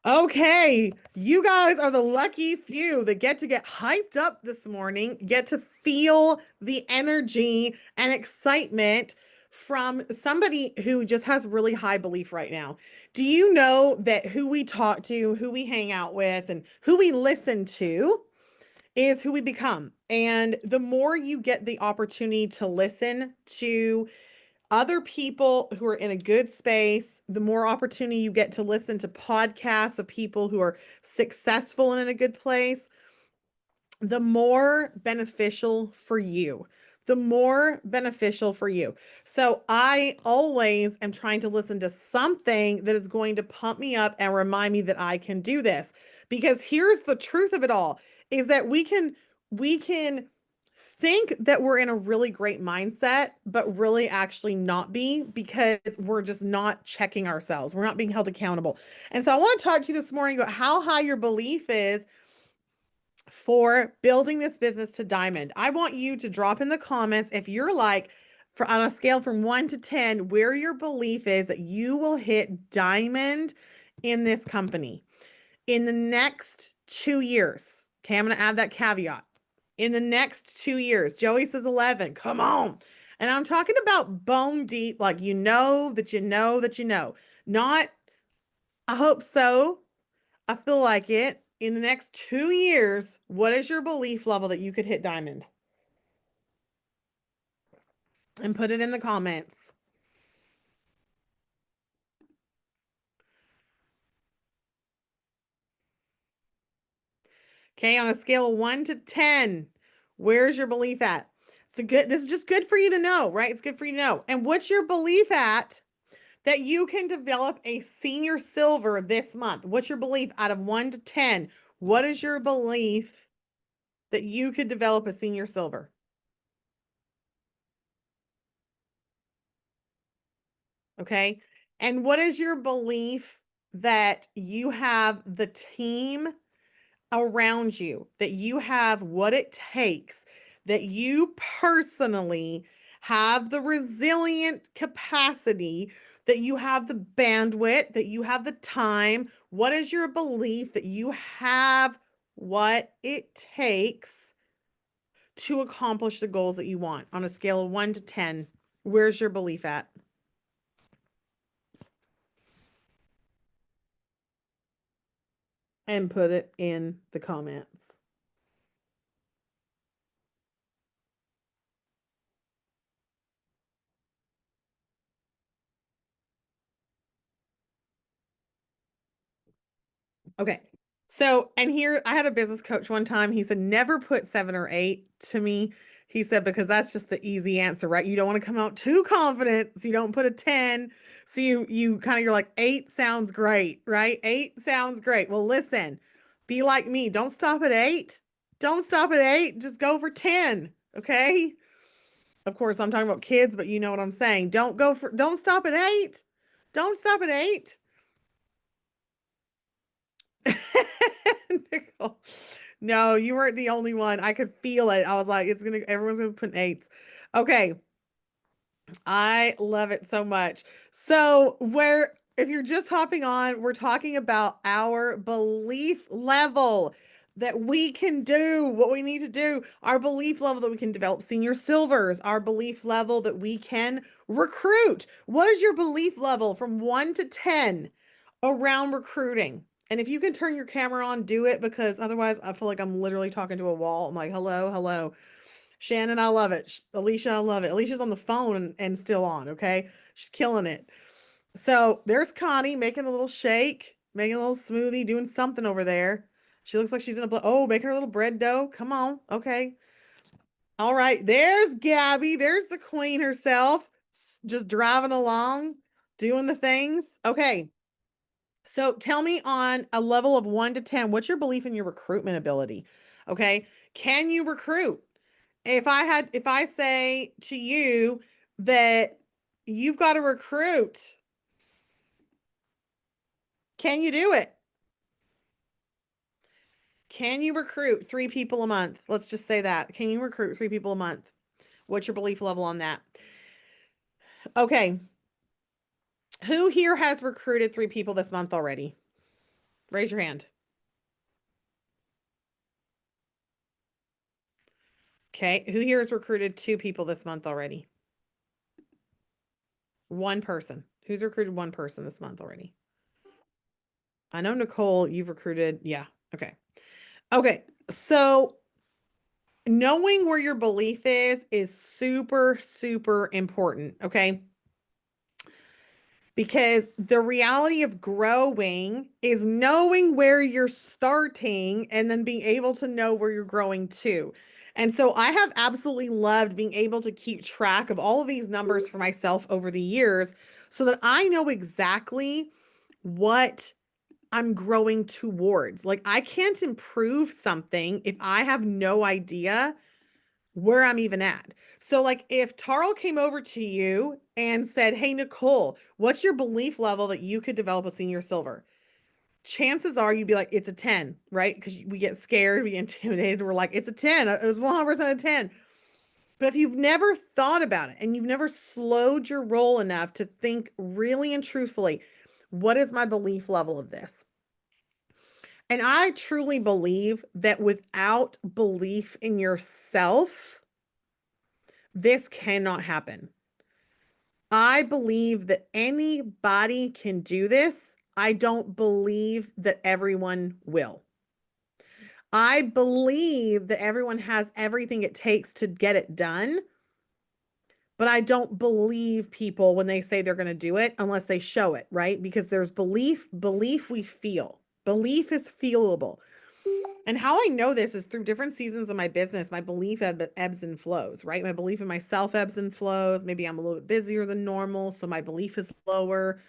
Okay, you guys are the lucky few that get hyped up this morning, get to feel the energy and excitement from somebody who just has really high belief right now. Do you know that who we talk to, who we hang out with, and who we listen to is who we become? And the more you get the opportunity to listen to other people who are in a good space, the more opportunity you get to listen to podcasts of people who are successful and in a good place, the more beneficial for you. The more beneficial for you. So I always am trying to listen to something that is going to pump me up and remind me that I can do this. Because here's the truth of it all is that we can think that we're in a really great mindset, but really actually not be because we're just not checking ourselves. We're not being held accountable. And so I want to talk to you this morning about how high your belief is for building this business to diamond. I want you to drop in the comments if you're like, on a scale from 1 to 10, where your belief is that you will hit diamond in this company in the next 2 years. Okay, I'm going to add that caveat. In the next 2 years, Joey says 11. Come on. And I'm talking about bone deep, like you know that you know that you know. Not, I hope so. I feel like it. In the next 2 years, what is your belief level that you could hit diamond? And put it in the comments. Okay, on a scale of 1 to 10, where's your belief at? This is just good for you to know, right? It's good for you to know. And what's your belief at that you can develop a senior silver this month? What's your belief out of 1 to 10? What is your belief that you could develop a senior silver? Okay. And what is your belief that you have the team around you, that you have what it takes, that you personally have the resilient capacity, that you have the bandwidth, that you have the time? What is your belief that you have what it takes to accomplish the goals that you want on a scale of 1 to 10? Where's your belief at? And put it in the comments. Okay. So, and here I had a business coach one time. He said, never put 7 or 8 to me. He said, because that's just the easy answer, right? You don't want to come out too confident. So you don't put a 10. So you kind of, you're like, 8 sounds great, right? 8 sounds great. Well, listen, be like me. Don't stop at 8. Don't stop at 8. Just go for 10. Okay. Of course, I'm talking about kids, but you know what I'm saying. Don't stop at 8. Don't stop at 8. Nicole. No, you weren't the only one. I could feel it. I was like, everyone's gonna put 8s. Okay. I love it so much. So, if you're just hopping on, we're talking about our belief level that we can do what we need to do, our belief level that we can develop senior silvers, our belief level that we can recruit. What is your belief level from 1 to 10 around recruiting? And if you can turn your camera on, do it, because otherwise I feel like I'm literally talking to a wall. I'm like, hello, hello. Shannon, I love it. Alicia, I love it. Alicia's on the phone and still on, okay? She's killing it. So there's Connie making a little shake, making a little smoothie, doing something over there. She looks like she's in oh, making her little bread dough. Come on. Okay. All right. There's Gabby. There's the queen herself, just driving along, doing the things. Okay. So tell me on a level of 1 to 10, what's your belief in your recruitment ability? Okay. Can you recruit? If I say to you that you've got to recruit, can you do it? Can you recruit 3 people a month? Let's just say that. Can you recruit 3 people a month? What's your belief level on that? Okay. Who here has recruited 3 people this month already? Raise your hand. Okay. Who here has recruited 2 people this month already? One person. Who's recruited 1 person this month already? I know, Nicole, you've recruited. Yeah. Okay. Okay. So knowing where your belief is super, super important. Okay. Because the reality of growing is knowing where you're starting and then being able to know where you're growing to. And so I have absolutely loved being able to keep track of all of these numbers for myself over the years so that I know exactly what I'm growing towards. Like, I can't improve something if I have no idea where I'm even at. So, like, if Tarl came over to you and said, "Hey, Nicole, what's your belief level that you could develop a senior silver?" Chances are you'd be like, "It's a 10," right? Because we get scared, we get intimidated. We're like, "It's a 10. It was 100% a 10." But if you've never thought about it and you've never slowed your roll enough to think really and truthfully, what is my belief level of this? And I truly believe that without belief in yourself, this cannot happen. I believe that anybody can do this. I don't believe that everyone will. I believe that everyone has everything it takes to get it done, but I don't believe people when they say they're going to do it unless they show it, right? Because there's belief we feel. Belief is feelable. And how I know this is through different seasons of my business, my belief ebbs and flows, right? My belief in myself ebbs and flows. Maybe I'm a little bit busier than normal, so my belief is lower.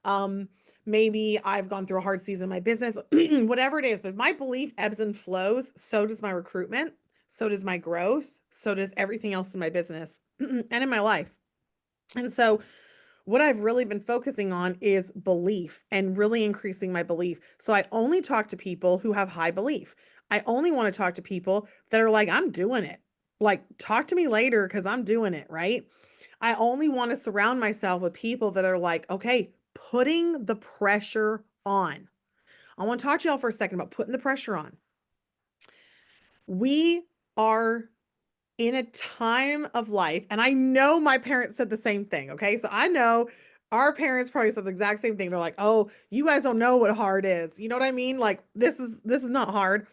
Um, Maybe I've gone through a hard season in my business, whatever it is, but my belief ebbs and flows. So does my recruitment. So does my growth. So does everything else in my business and in my life. And so what I've really been focusing on is belief and really increasing my belief. So I only talk to people who have high belief. I only want to talk to people that are like, "I'm doing it." Like, talk to me later because I'm doing it, right? I only want to surround myself with people that are like, okay, putting the pressure on. I want to talk to y'all for a second about putting the pressure on. We are in a time of life, and I know my parents said the same thing. Okay. So I know our parents probably said the exact same thing. They're like, "Oh, you guys don't know what hard is." You know what I mean? Like, this is not hard,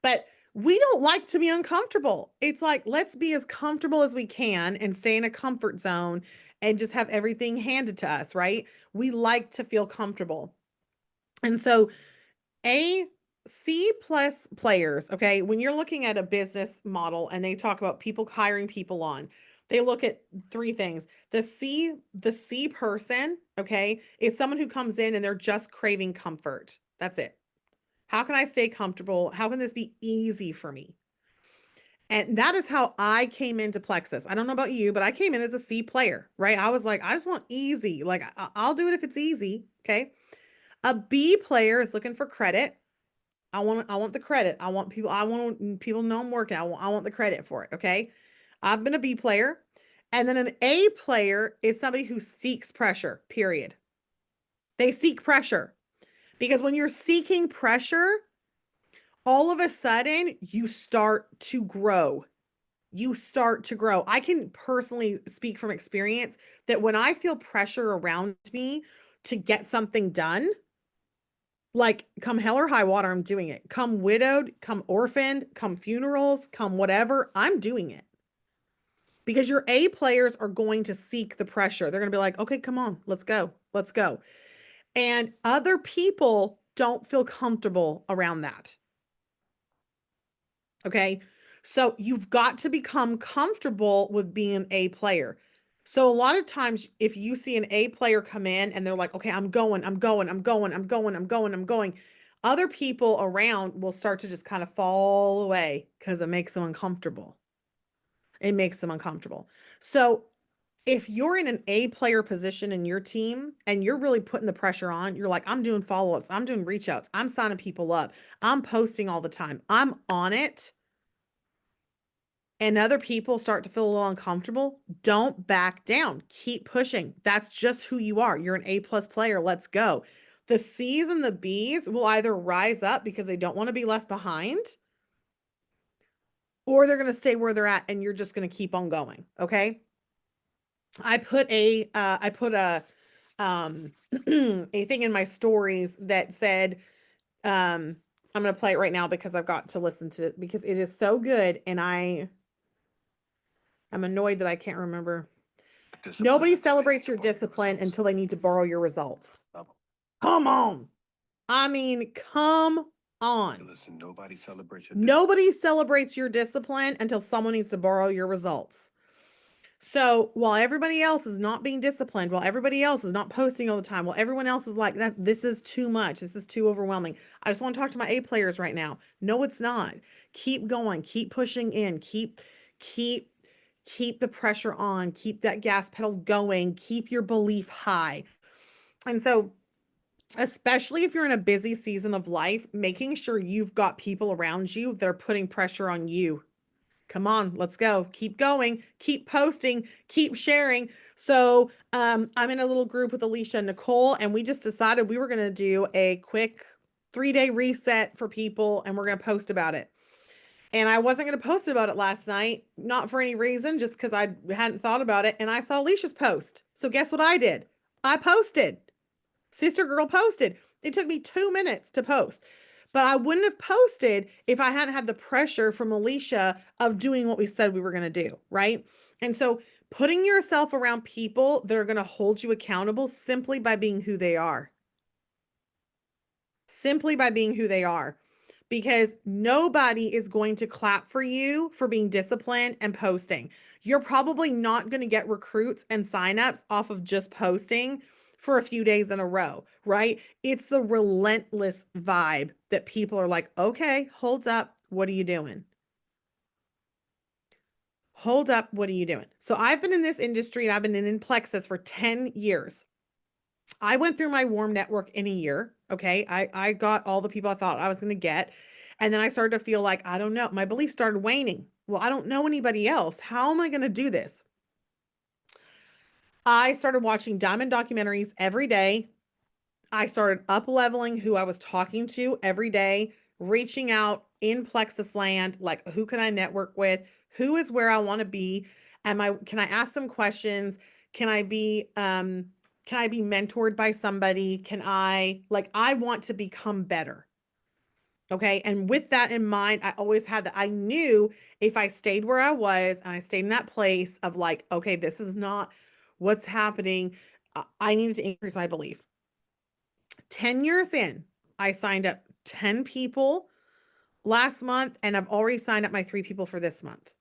but we don't like to be uncomfortable. It's like, let's be as comfortable as we can and stay in a comfort zone and just have everything handed to us, right? We like to feel comfortable. And so A C plus players, okay, when you're looking at a business model and they talk about people hiring people on, they look at 3 things. The C person, okay, is someone who comes in and they're just craving comfort. That's it. How can I stay comfortable? How can this be easy for me? And that is how I came into Plexus. I don't know about you, but I came in as a C player, right? I was like, I just want easy. Like, I'll do it if it's easy. Okay. A B player is looking for credit. I want the credit. I want people to know I'm working. I want the credit for it. Okay. I've been a B player. And then an A player is somebody who seeks pressure, period. They seek pressure because when you're seeking pressure, all of a sudden you start to grow. You start to grow. I can personally speak from experience that when I feel pressure around me to get something done, like, come hell or high water, I'm doing it. Come widowed, come orphaned, come funerals, come whatever, I'm doing it. Because your A players are going to seek the pressure. They're going to be like, "Okay, come on, let's go. Let's go." And other people don't feel comfortable around that. Okay. So you've got to become comfortable with being an A player. So a lot of times, if you see an A player come in and they're like, "Okay, I'm going, I'm going, I'm going, I'm going, I'm going, I'm going," other people around will start to just kind of fall away because it makes them uncomfortable. It makes them uncomfortable. So if you're in an A player position in your team and you're really putting the pressure on, you're like, "I'm doing follow-ups, I'm doing reach outs, I'm signing people up, I'm posting all the time, I'm on it," and other people start to feel a little uncomfortable, don't back down. Keep pushing. That's just who you are. You're an A plus player. Let's go. The C's and the B's will either rise up because they don't want to be left behind, or they're going to stay where they're at and you're just going to keep on going. Okay. I put a a thing in my stories that said, I'm going to play it right now because I've got to listen to it because it is so good. And I'm annoyed that I can't remember. Nobody celebrates your discipline until they need to borrow your results. Come on. I mean, come on. Listen, nobody celebrates your discipline until someone needs to borrow your results. So while everybody else is not being disciplined, while everybody else is not posting all the time, while everyone else is like, that, this is too much. This is too overwhelming. I just want to talk to my A players right now. No, it's not. Keep going, keep pushing in, keep the pressure on, keep that gas pedal going, keep your belief high. And so, especially if you're in a busy season of life, making sure you've got people around you that are putting pressure on you. Come on, let's go. Keep going, keep posting, keep sharing. So I'm in a little group with Alicia and Nicole, and we just decided we were going to do a quick 3-day reset for people, and we're going to post about it. And I wasn't going to post about it last night, not for any reason, just because I hadn't thought about it. And I saw Alicia's post. So guess what I did? I posted. Sister Girl posted. It took me 2 minutes to post. But I wouldn't have posted if I hadn't had the pressure from Alicia of doing what we said we were going to do, right? And so putting yourself around people that are going to hold you accountable simply by being who they are. Simply by being who they are. Because nobody is going to clap for you for being disciplined and posting. You're probably not going to get recruits and signups off of just posting for a few days in a row, right? It's the relentless vibe that people are like, okay, hold up. What are you doing? Hold up. What are you doing? So I've been in this industry and I've been in Plexus for 10 years. I went through my warm network in a year. Okay. I got all the people I thought I was going to get. And then I started to feel like, I don't know, my belief started waning. Well, I don't know anybody else. How am I going to do this? I started watching diamond documentaries every day. I started up leveling who I was talking to every day, reaching out in Plexus land, like who can I network with? Who is where I want to be? Can I ask them questions? Can I be mentored by somebody? I want to become better. Okay. And with that in mind, I always had that. I knew if I stayed where I was and I stayed in that place of like, okay, this is not what's happening. I needed to increase my belief. 10 years in, I signed up 10 people last month, and I've already signed up my 3 people for this month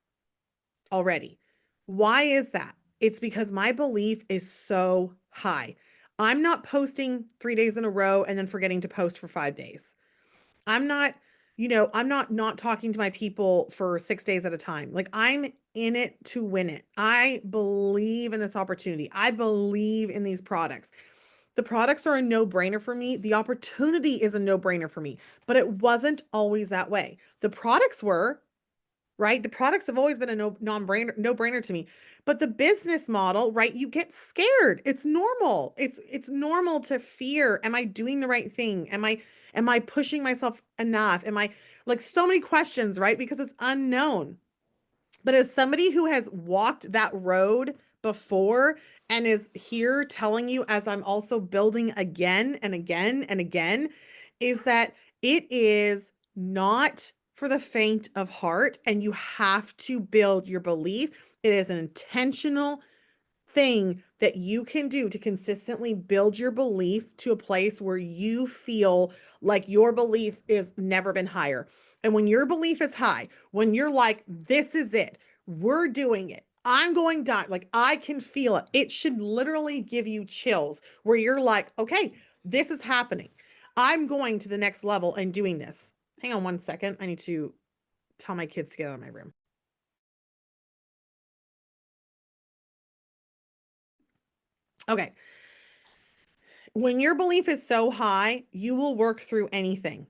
already. Why is that? It's because my belief is so high. I'm not posting 3 days in a row and then forgetting to post for 5 days. I'm not not talking to my people for 6 days at a time. Like, I'm in it to win it. I believe in this opportunity. I believe in these products. The products are a no-brainer for me. The opportunity is a no-brainer for me, but it wasn't always that way. The products were, right? The products have always been a no-brainer to me. But the business model, right? You get scared. It's normal. It's normal to fear. Am I doing the right thing? Am I pushing myself enough? Am I, like, so many questions, right? Because it's unknown. But as somebody who has walked that road before and is here telling you, as I'm also building again and again and again, is that it is not for the faint of heart, and you have to build your belief. It is an intentional thing that you can do to consistently build your belief to a place where you feel like your belief is never been higher. And when your belief is high, when you're like, this is it, we're doing it, I'm going down, like, I can feel it. It should literally give you chills where you're like, okay, this is happening. I'm going to the next level and doing this. Hang on one second. I need to tell my kids to get out of my room. Okay. When your belief is so high, you will work through anything.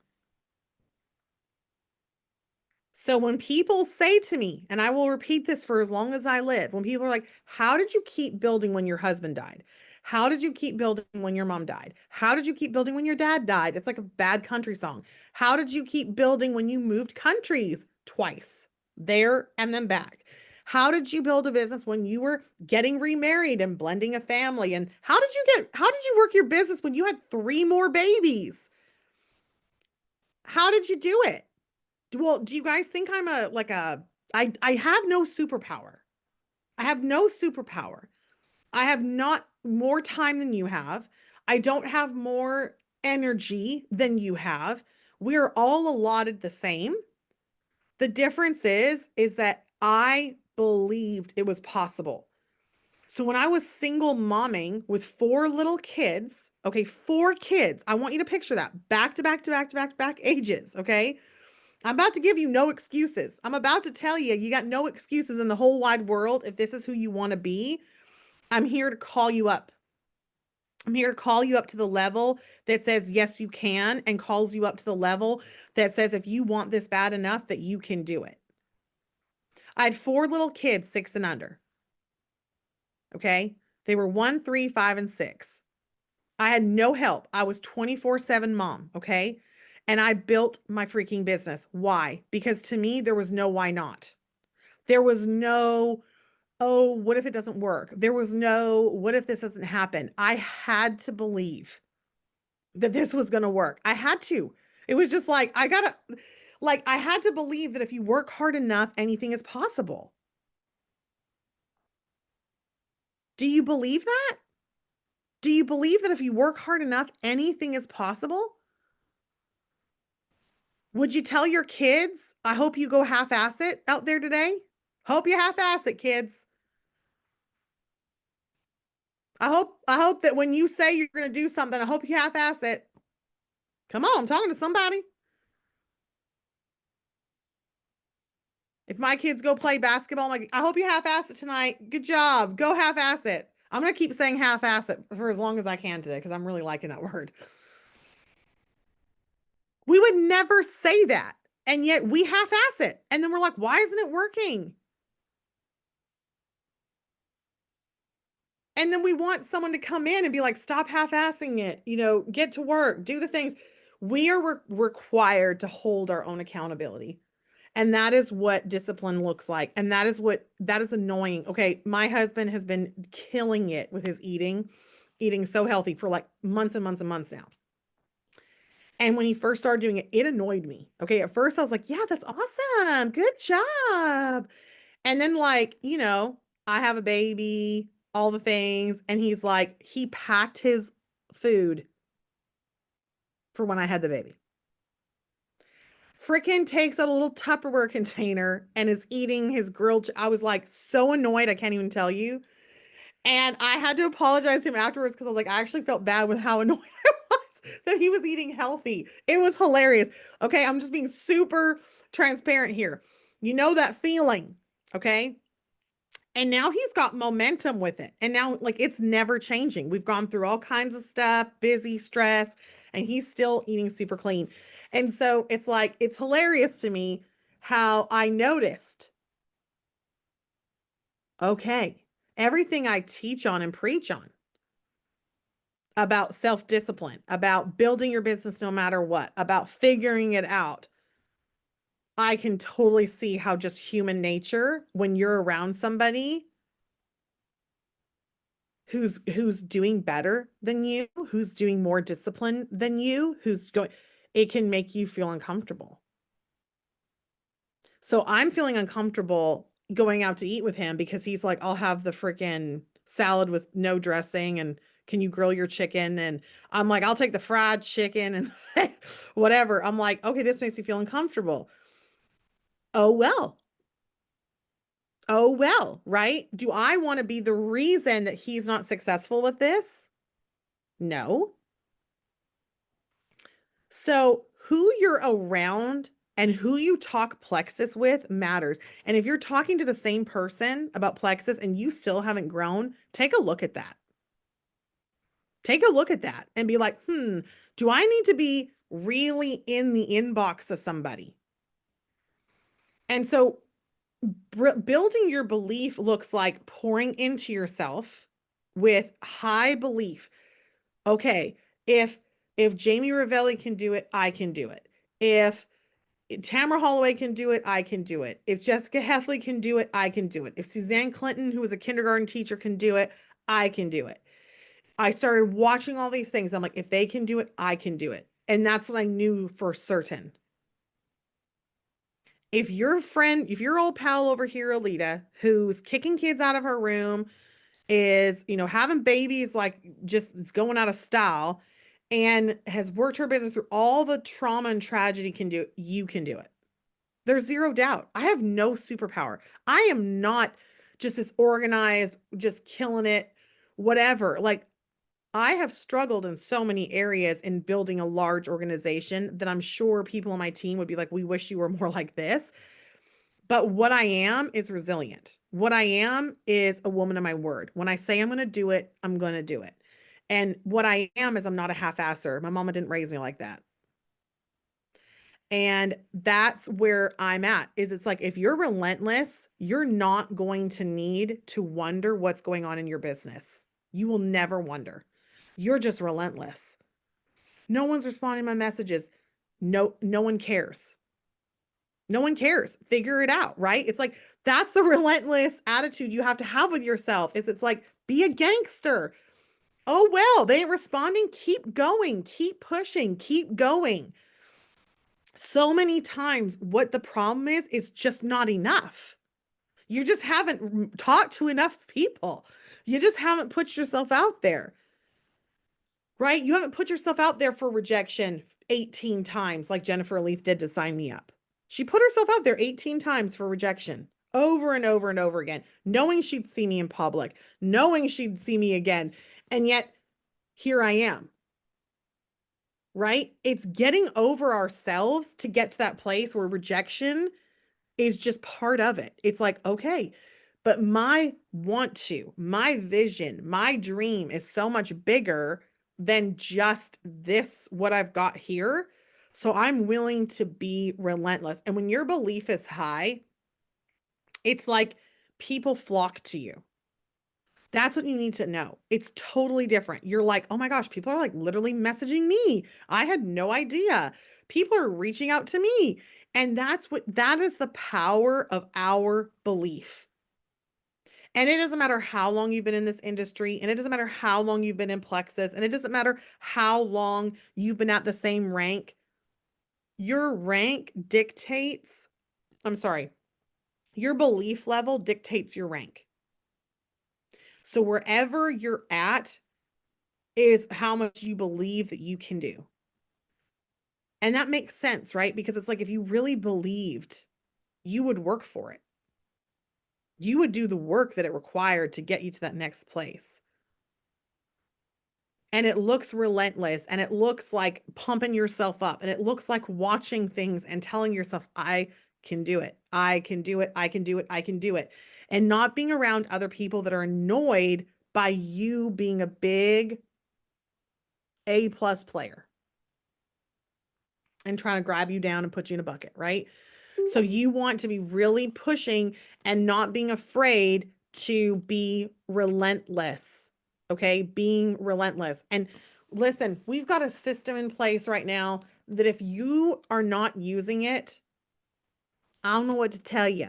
So when people say to me, and I will repeat this for as long as I live, when people are like, how did you keep building when your husband died? How did you keep building when your mom died? How did you keep building when your dad died? It's like a bad country song. How did you keep building when you moved countries twice, there and then back? How did you build a business when you were getting remarried and blending a family? And how did you work your business when you had 3 more babies? How did you do it? Well, do you guys think I'm I have no superpower. I have no superpower. I have not more time than you have. I don't have more energy than you have. We're all allotted the same. The difference is that I believed it was possible. So when I was single momming with 4 little kids, okay, 4 kids, I want you to picture that back to back to back to back to back ages, okay? I'm about to give you no excuses. I'm about to tell you, you got no excuses in the whole wide world if this is who you want to be. I'm here to call you up. I'm here to call you up to the level that says, yes, you can, and calls you up to the level that says, if you want this bad enough, that you can do it. I had 4 little kids, 6 and under. Okay. They were 1, 3, 5, and 6. I had no help. I was 24/7 mom. Okay. And I built my freaking business. Why? Because to me, there was no why not. There was no, oh, what if it doesn't work? There was no, what if this doesn't happen? I had to believe that this was going to work. I had to. It was just like, I had to believe that if you work hard enough, anything is possible. Do you believe that? Do you believe that if you work hard enough, anything is possible? Would you tell your kids, I hope you go half-ass it out there today? Hope you half-ass it, kids. I hope that when you say you're going to do something, I hope you half-ass it. Come on, I'm talking to somebody. If my kids go play basketball, I'm like, I hope you half-ass it tonight. Good job. Go half-ass it. I'm going to keep saying half-ass it for as long as I can today because I'm really liking that word. We would never say that. And yet we half-ass it. And then we're like, why isn't it working? And then we want someone to come in and be like, stop half-assing it, get to work, do the things. We are required to hold our own accountability. And that is what discipline looks like. And that is annoying. Okay. My husband has been killing it with his eating so healthy for like months and months and months now. And when he first started doing it, it annoyed me. Okay. At first I was like, yeah, that's awesome. Good job. And then I have a baby, all the things. And he's like, he packed his food for when I had the baby. Frickin' takes out a little Tupperware container and is eating his grilled. I was like so annoyed. I can't even tell you. And I had to apologize to him afterwards because I was like, I actually felt bad with how annoyed I was that he was eating healthy. It was hilarious. Okay. I'm just being super transparent here. You know that feeling. Okay. And now he's got momentum with it. And now, like, it's never changing. We've gone through all kinds of stuff, busy, stress, and he's still eating super clean. And so it's like, it's hilarious to me how I noticed, okay, everything I teach on and preach on about self-discipline, about building your business no matter what, about figuring it out. I can totally see how just human nature, when you're around somebody who's doing better than you, who's doing more discipline than you, it can make you feel uncomfortable. So I'm feeling uncomfortable going out to eat with him because he's like, I'll have the freaking salad with no dressing and can you grill your chicken? And I'm like, I'll take the fried chicken and whatever. I'm like, okay, this makes me feel uncomfortable. Oh, well. Oh, well, right? Do I want to be the reason that he's not successful with this? No. So who you're around and who you talk plexus with matters. And if you're talking to the same person about plexus and you still haven't grown, take a look at that. Take a look at that and be like, do I need to be really in the inbox of somebody? And so building your belief looks like pouring into yourself with high belief. Okay, if Jamie Ravelli can do it, I can do it. If Tamara Holloway can do it, I can do it. If Jessica Heffley can do it, I can do it. If Suzanne Clinton, who was a kindergarten teacher, can do it, I can do it. I started watching all these things. I'm like, if they can do it, I can do it. And that's what I knew for certain. If your friend, if your old pal over here, Alita, who's kicking kids out of her room, is, having babies like just it's going out of style and has worked her business through all the trauma and tragedy can do, you can do it. There's zero doubt. I have no superpower. I am not just this organized, just killing it, whatever. Like, I have struggled in so many areas in building a large organization that I'm sure people on my team would be like, we wish you were more like this. But what I am is resilient. What I am is a woman of my word. When I say I'm going to do it, I'm going to do it. And what I am is I'm not a half-asser. My mama didn't raise me like that. And that's where I'm at, is it's like, if you're relentless, you're not going to need to wonder what's going on in your business. You will never wonder. You're just relentless. No one's responding to my messages. No one cares. No one cares. Figure it out, right? It's like, that's the relentless attitude you have to have with yourself. It's like, be a gangster. Oh, well, they ain't responding. Keep going, keep pushing, keep going. So many times what the problem is just not enough. You just haven't talked to enough people. You just haven't put yourself out there, right? You haven't put yourself out there for rejection 18 times like Jennifer Leith did to sign me up. She put herself out there 18 times for rejection over and over and over again, knowing she'd see me in public, knowing she'd see me again. And yet here I am, right? It's getting over ourselves to get to that place where rejection is just part of it. It's like, okay, but my vision, my dream is so much bigger than just this, what I've got here. So I'm willing to be relentless. And when your belief is high, it's like people flock to you. That's what you need to know. It's totally different. You're like, oh my gosh, people are like literally messaging me. I had no idea. People are reaching out to me. And that is the power of our belief. And it doesn't matter how long you've been in this industry, and it doesn't matter how long you've been in Plexus, and it doesn't matter how long you've been at the same rank. Your rank dictates, I'm sorry, your belief level dictates your rank. So wherever you're at is how much you believe that you can do. And that makes sense, right? Because it's like, if you really believed, you would work for it. You would do the work that it required to get you to that next place. And it looks relentless, and it looks like pumping yourself up, and it looks like watching things and telling yourself, I can do it. I can do it. I can do it. I can do it. And not being around other people that are annoyed by you being a big A+ player and trying to grab you down and put you in a bucket, right? So you want to be really pushing and not being afraid to be relentless. Okay. Being relentless. And listen, we've got a system in place right now that if you are not using it, I don't know what to tell you.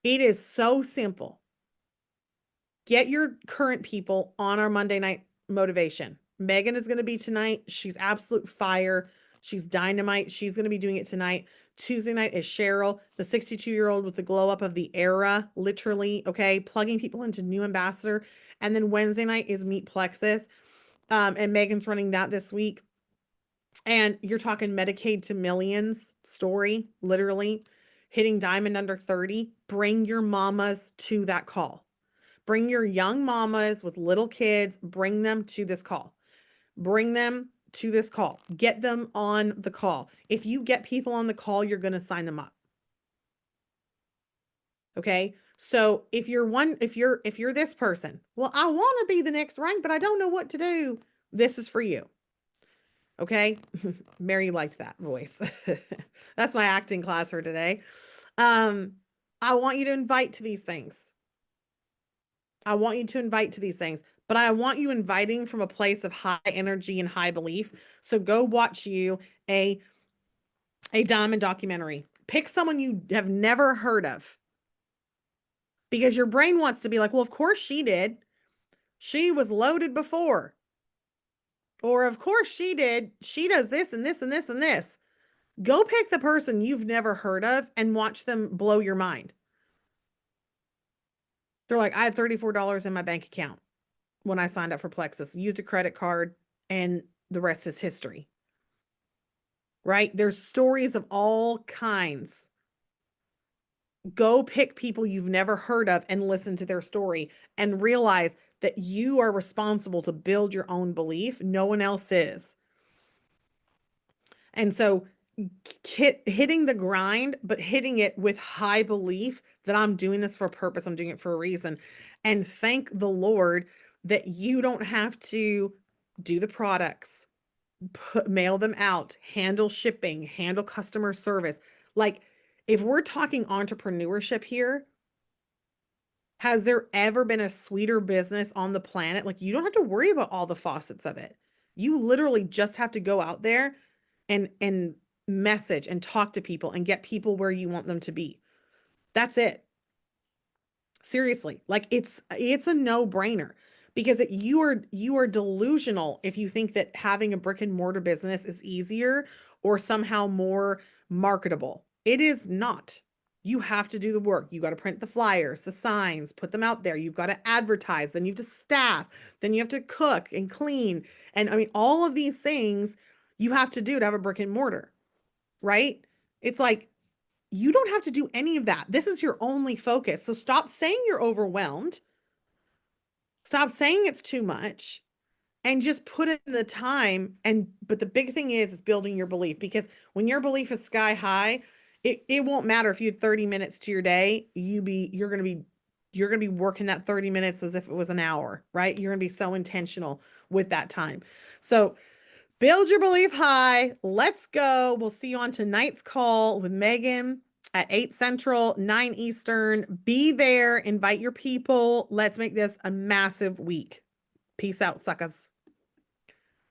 It is so simple. Get your current people on our Monday night motivation. Megan is going to be tonight. She's absolute fire. She's dynamite. She's going to be doing it tonight. Tuesday night is Cheryl, the 62-year-old with the glow up of the era, literally, okay, plugging people into new ambassador. And then Wednesday night is Meet Plexus. And Megan's running that this week. And you're talking Medicaid to millions story, literally hitting diamond under 30. Bring your mamas to that call. Bring your young mamas with little kids, bring them to this call. Bring them to this call. Get them on the call. If you get people on the call, you're going to sign them up. Okay? So if you're this person, well, I want to be the next rank, but I don't know what to do. This is for you. Okay? Mary liked that voice. That's my acting class for today. I want you to invite to these things. I want you to invite to these things, but I want you inviting from a place of high energy and high belief. So go watch you a diamond documentary. Pick someone you have never heard of, because your brain wants to be like, well, of course she did. She was loaded before. Or of course she did. She does this and this and this and this. Go pick the person you've never heard of and watch them blow your mind. They're like, I had $34 in my bank account when I signed up for Plexus, used a credit card, and the rest is history. Right? There's stories of all kinds. Go pick people you've never heard of and listen to their story and realize that you are responsible to build your own belief. No one else is. And so hitting the grind, but hitting it with high belief that I'm doing this for a purpose. I'm doing it for a reason. And thank the Lord that you don't have to do the products, mail them out, handle shipping, handle customer service. Like, if we're talking entrepreneurship here, has there ever been a sweeter business on the planet? Like, you don't have to worry about all the facets of it. You literally just have to go out there and message and talk to people and get people where you want them to be. That's it. Seriously, like it's a no-brainer, because you are delusional if you think that having a brick and mortar business is easier or somehow more marketable. It is not. You have to do the work. You got to print the flyers, the signs, put them out there. You've got to advertise, then you have to staff, then you have to cook and clean. And I mean, all of these things you have to do to have a brick and mortar, right? It's like, you don't have to do any of that. This is your only focus. So stop saying you're overwhelmed. Stop saying it's too much, and just put in the time. But the big thing is building your belief, because when your belief is sky high, it won't matter if you had 30 minutes to your day. You're going to be working that 30 minutes as if it was an hour, right? You're going to be so intentional with that time. So build your belief high. Let's go. We'll see you on tonight's call with Megan at 8 Central, 9 Eastern. Be there. Invite your people. Let's make this a massive week. Peace out, suckers.